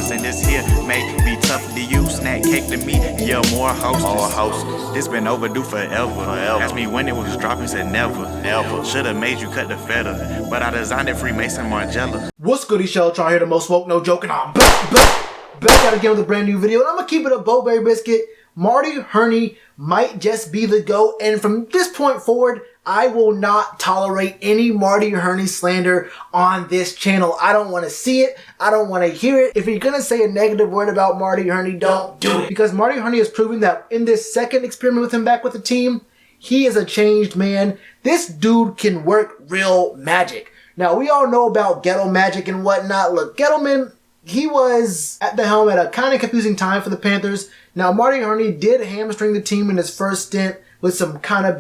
sauce, and this here may be tough to you. Snack cake to me, yeah, more hostess. This been overdue forever. Asked me when it was dropping, said never. Should've made you cut the feta, but I designed it Freemason Margiela. What's good, Shellitronnn here, the most woke, no joking. I'm back out again with a brand new video, and I'm gonna keep it a Bowberry biscuit. Marty Hurney might just be the GOAT, and from this point forward, I will not tolerate any Marty Hurney slander on this channel. I don't want to see it. I don't want to hear it. If you're going to say a negative word about Marty Hurney, don't do it. Because Marty Hurney has proven that in this second experiment with him back with the team, he is a changed man. This dude can work real magic. Now, we all know about ghetto magic and whatnot. Look, Gettleman, he was at the helm at a kind of confusing time for the Panthers. Now, Marty Hurney did hamstring the team in his first stint with some kind of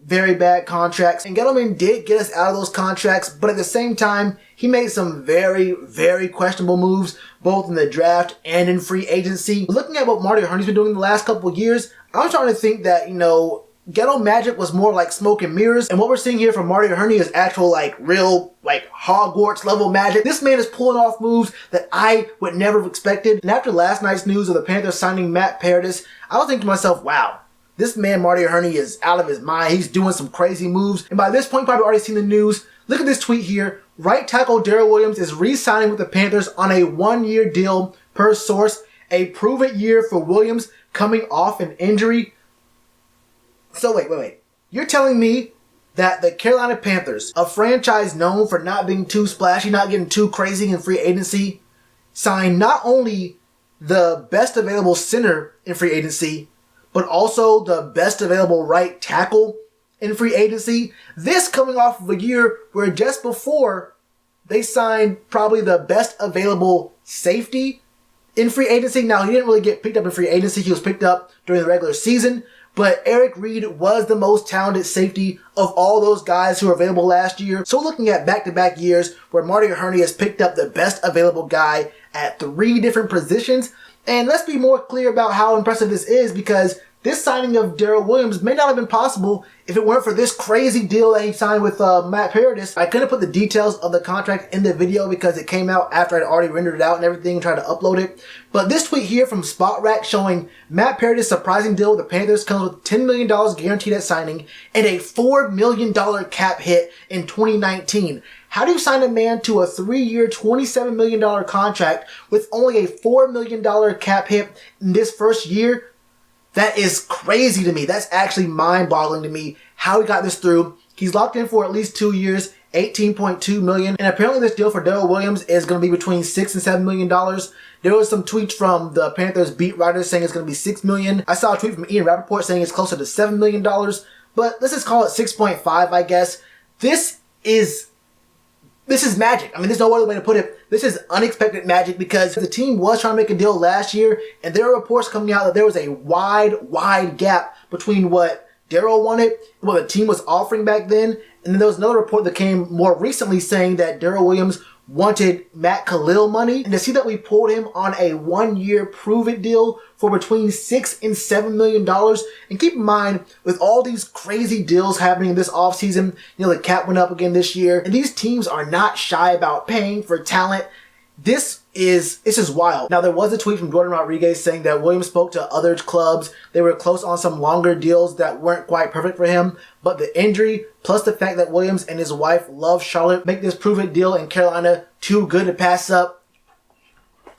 very bad contracts. And Gettleman did get us out of those contracts, but at the same time, he made some very questionable moves, both in the draft and in free agency. Looking at what Marty Hurney's been doing the last couple of years, I'm starting to think that, ghetto magic was more like smoke and mirrors, and what we're seeing here from Marty Hurney is actual, real Hogwarts level magic. This man is pulling off moves that I would never have expected. And after last night's news of the Panthers signing Matt Paradis, I was thinking to myself, wow, this man Marty Hurney is out of his mind. He's doing some crazy moves. And by this point, you've probably already seen the news. Look at this tweet here. Right tackle Daryl Williams is re-signing with the Panthers on a one-year deal per source. A prove-it year for Williams coming off an injury. So wait. You're telling me that the Carolina Panthers, a franchise known for not being too splashy, not getting too crazy in free agency, signed not only the best available center in free agency, but also the best available right tackle in free agency? This coming off of a year where just before they signed probably the best available safety in free agency. Now, he didn't really get picked up in free agency. He was picked up during the regular season. But Eric Reed was the most talented safety of all those guys who were available last year. So looking at back-to-back years where Marty Hurney has picked up the best available guy at 3 different positions. And let's be more clear about how impressive this is, because this signing of Daryl Williams may not have been possible if it weren't for this crazy deal that he signed with Matt Paradis. I couldn't put the details of the contract in the video because it came out after I'd already rendered it out and everything and tried to upload it. But this tweet here from Spot Rack showing Matt Paradis' surprising deal with the Panthers comes with $10 million guaranteed at signing and a $4 million cap hit in 2019. How do you sign a man to a 3-year, $27 million contract with only a $4 million cap hit in this first year? That is crazy to me. That's actually mind-boggling to me how he got this through. He's locked in for at least 2 years, $18.2 million. And apparently this deal for Daryl Williams is going to be between $6 and $7 million. There was some tweets from the Panthers beat writers saying it's going to be $6 million. I saw a tweet from Ian Rappaport saying it's closer to $7 million. But let's just call it 6.5, I guess. This is magic. I mean, there's no other way to put it. This is unexpected magic because the team was trying to make a deal last year, and there are reports coming out that there was a wide gap between what Daryl wanted and what the team was offering back then. And then there was another report that came more recently saying that Daryl Williams wanted Matt Khalil money. And to see that we pulled him on a 1-year prove-it deal for between $6 and $7 million. And keep in mind, with all these crazy deals happening this offseason, the cap went up again this year, and these teams are not shy about paying for talent. This is wild. Now, there was a tweet from Jordan Rodriguez saying that Williams spoke to other clubs. They were close on some longer deals that weren't quite perfect for him. But the injury, plus the fact that Williams and his wife love Charlotte, make this prove-it deal in Carolina too good to pass up.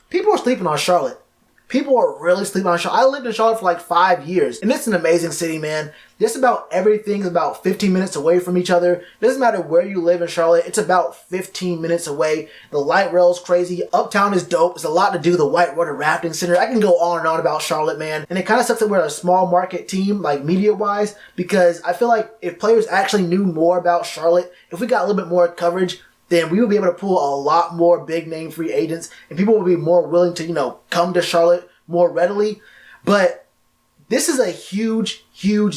People are sleeping on Charlotte. People are really sleeping on Charlotte. I lived in Charlotte for 5 years, and it's an amazing city, man. Just about everything is about 15 minutes away from each other. It doesn't matter where you live in Charlotte, it's about 15 minutes away. The light rail's crazy. Uptown is dope. There's a lot to do. The Whitewater Rafting Center. I can go on and on about Charlotte, man. And it kind of sucks that we're a small market team, media-wise, because I feel like if players actually knew more about Charlotte, if we got a little bit more coverage, then we will be able to pull a lot more big-name free agents, and people will be more willing to, come to Charlotte more readily. But this is a huge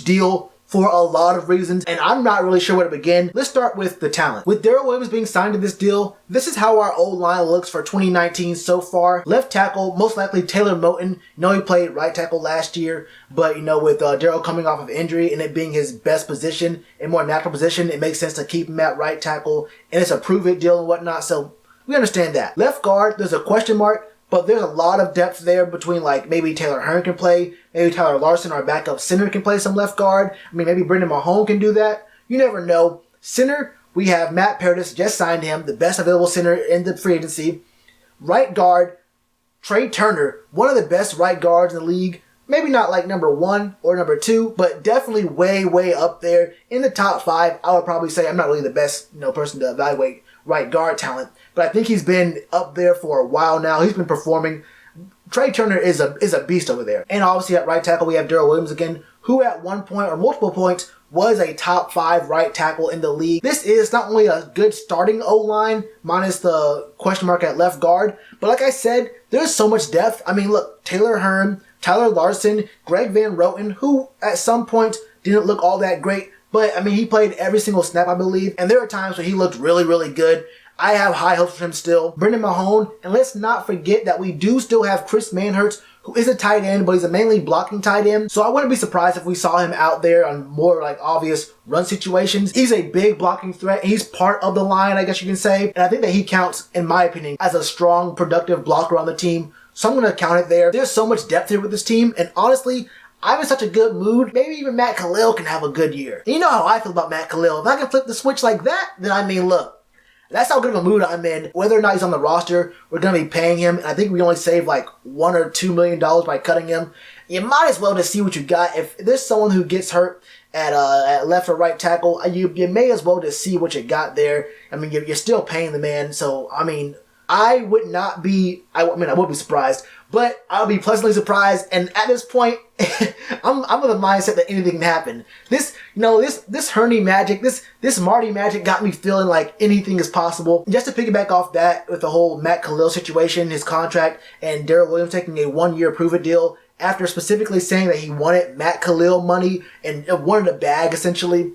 deal for a lot of reasons, and I'm not really sure where to begin. Let's start with the talent. With Daryl Williams being signed to this deal, this is how our O-line looks for 2019 so far. Left tackle, most likely Taylor Moton. He played right tackle last year, but with Daryl coming off of injury and it being his best position and more natural position, it makes sense to keep him at right tackle, and it's a prove-it deal and whatnot, so we understand that. Left guard, there's a question mark, But there's a lot of depth there between, like, maybe Taylor Hearn can play, maybe Tyler Larson, our backup center, can play some left guard. I mean, maybe Brendan Mahone can do that. You never know. Center, we have Matt Paradis, just signed him, the best available center in the free agency. Right guard, Trey Turner, one of the best right guards in the league. Maybe not like number 1 or number 2, but definitely way, way up there in the top 5. I would probably say I'm not really the best, person to evaluate right guard talent, but I think he's been up there for a while now. He's been performing. Trey Turner is a beast over there. And obviously at right tackle we have Daryl Williams again, who at one point or multiple points was a top 5 right tackle in the league. This is not only a good starting O-line, minus the question mark at left guard, but like I said, there's so much depth. I mean, look, Taylor Hearn, Tyler Larson, Greg Van Roten, who at some point didn't look all that great, but I mean, he played every single snap, I believe, and there are times where he looked really, really good. I have high hopes for him still. Brendan Mahone, and let's not forget that we do still have Chris Manhertz, who is a tight end, but he's a mainly blocking tight end. So I wouldn't be surprised if we saw him out there on more like obvious run situations. He's a big blocking threat. He's part of the line, I guess you can say. And I think that he counts, in my opinion, as a strong, productive blocker on the team. So I'm going to count it there. There's so much depth here with this team. And honestly, I'm in such a good mood. Maybe even Matt Khalil can have a good year. And you know how I feel about Matt Khalil. If I can flip the switch like that, then I mean, look. That's how good of a mood I'm in. Whether or not he's on the roster, we're going to be paying him. And I think we only save like $1 or $2 million by cutting him. You might as well just see what you got. If there's someone who gets hurt at left or right tackle, you may as well just see what you got there. I mean, you're still paying the man. So, I mean, I would not be, I would be surprised, but I would be pleasantly surprised. And at this point, I'm of the mindset that anything can happen. This Hurney magic, this Marty magic got me feeling like anything is possible. Just to piggyback off that with the whole Matt Khalil situation, his contract, and Daryl Williams taking a 1-year prove-it deal after specifically saying that he wanted Matt Khalil money and wanted a bag, essentially.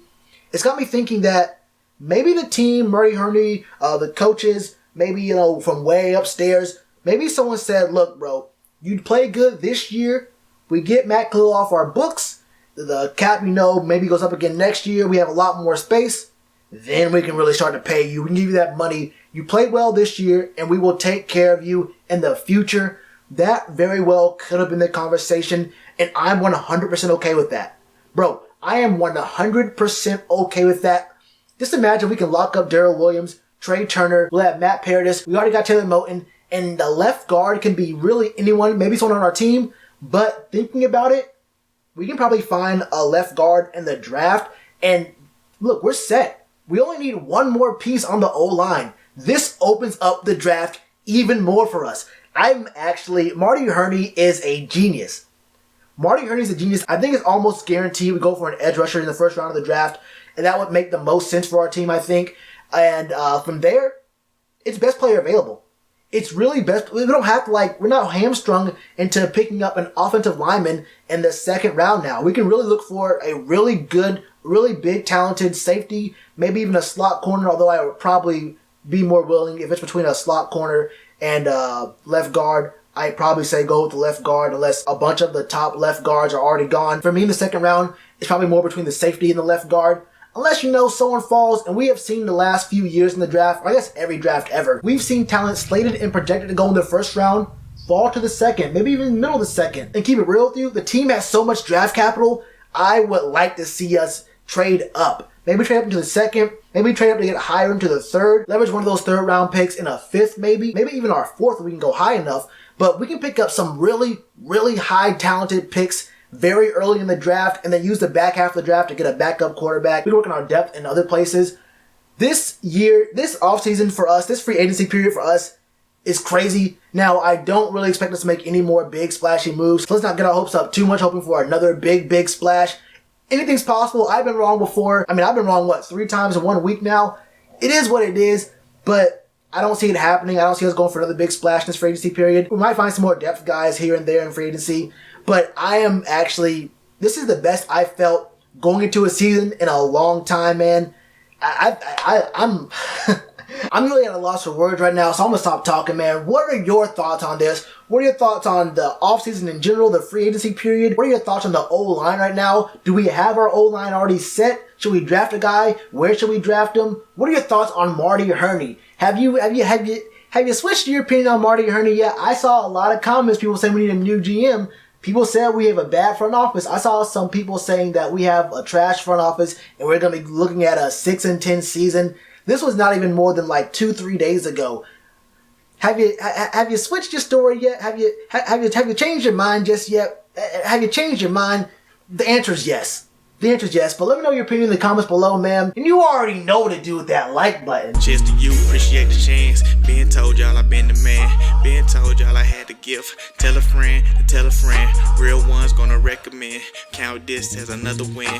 It's got me thinking that maybe the team, Marty Hurney, the coaches, maybe, from way upstairs, maybe someone said, look, bro, you play good this year. We get Matt Khalil off our books. The cap, maybe goes up again next year. We have a lot more space. Then we can really start to pay you. We can give you that money. You played well this year, and we will take care of you in the future. That very well could have been the conversation, and I'm 100% okay with that. Bro, I am 100% okay with that. Just imagine we can lock up Daryl Williams, Trey Turner, we'll have Matt Paradis, we already got Taylor Moton, and the left guard can be really anyone, maybe someone on our team, but thinking about it, we can probably find a left guard in the draft, and look, we're set. We only need one more piece on the O-line. This opens up the draft even more for us. Marty Hurney is a genius. Marty Hurney's a genius. I think it's almost guaranteed we go for an edge rusher in the first round of the draft, and that would make the most sense for our team, I think. And from there, it's best player available. It's really best. We don't have to we're not hamstrung into picking up an offensive lineman in the second round now. We can really look for a really good, really big, talented safety, maybe even a slot corner, although I would probably be more willing if it's between a slot corner and left guard. I'd probably say go with the left guard unless a bunch of the top left guards are already gone. For me in the second round, it's probably more between the safety and the left guard. Unless someone falls, and we have seen the last few years in the draft, or I guess every draft ever, we've seen talent slated and projected to go in the first round fall to the second, maybe even middle of the second. And keep it real with you, the team has so much draft capital, I would like to see us trade up. Maybe trade up into the second, maybe trade up to get higher into the third, leverage one of those third round picks in a fifth maybe even our fourth if we can go high enough, but we can pick up some really, really high talented picks very early in the draft, and then use the back half of the draft to get a backup quarterback. We can work on our depth in other places. This year, this offseason for us, this free agency period for us is crazy. Now, I don't really expect us to make any more big splashy moves. So let's not get our hopes up too much, hoping for another big splash. Anything's possible. I've been wrong before. I've been wrong, 3 times in 1 week now? It is what it is, but I don't see it happening. I don't see us going for another big splash in this free agency period. We might find some more depth guys here and there in free agency. But this is the best I felt going into a season in a long time, man. I'm really at a loss for words right now, so I'm going to stop talking, man. What are your thoughts on this? What are your thoughts on the offseason in general, the free agency period? What are your thoughts on the O-line right now? Do we have our O-line already set? Should we draft a guy? Where should we draft him? What are your thoughts on Marty Hurney? Have you Have you switched your opinion on Marty Hurney yet? I saw a lot of comments, people saying we need a new GM. People said we have a bad front office. I saw some people saying that we have a trash front office and we're going to be looking at a 6-10 season. This was not even more than like 2-3 days ago. Have you switched your story yet? Have you changed your mind just yet? Have you changed your mind? The answer is yes. The answer is yes. But let me know your opinion in the comments below, man. And you already know what to do with that like button. Cheers to you, appreciate the chance. Being told y'all I been the man. Being told y'all I had the gift. Tell a friend to tell a friend. Real ones gonna recommend. Count this as another win.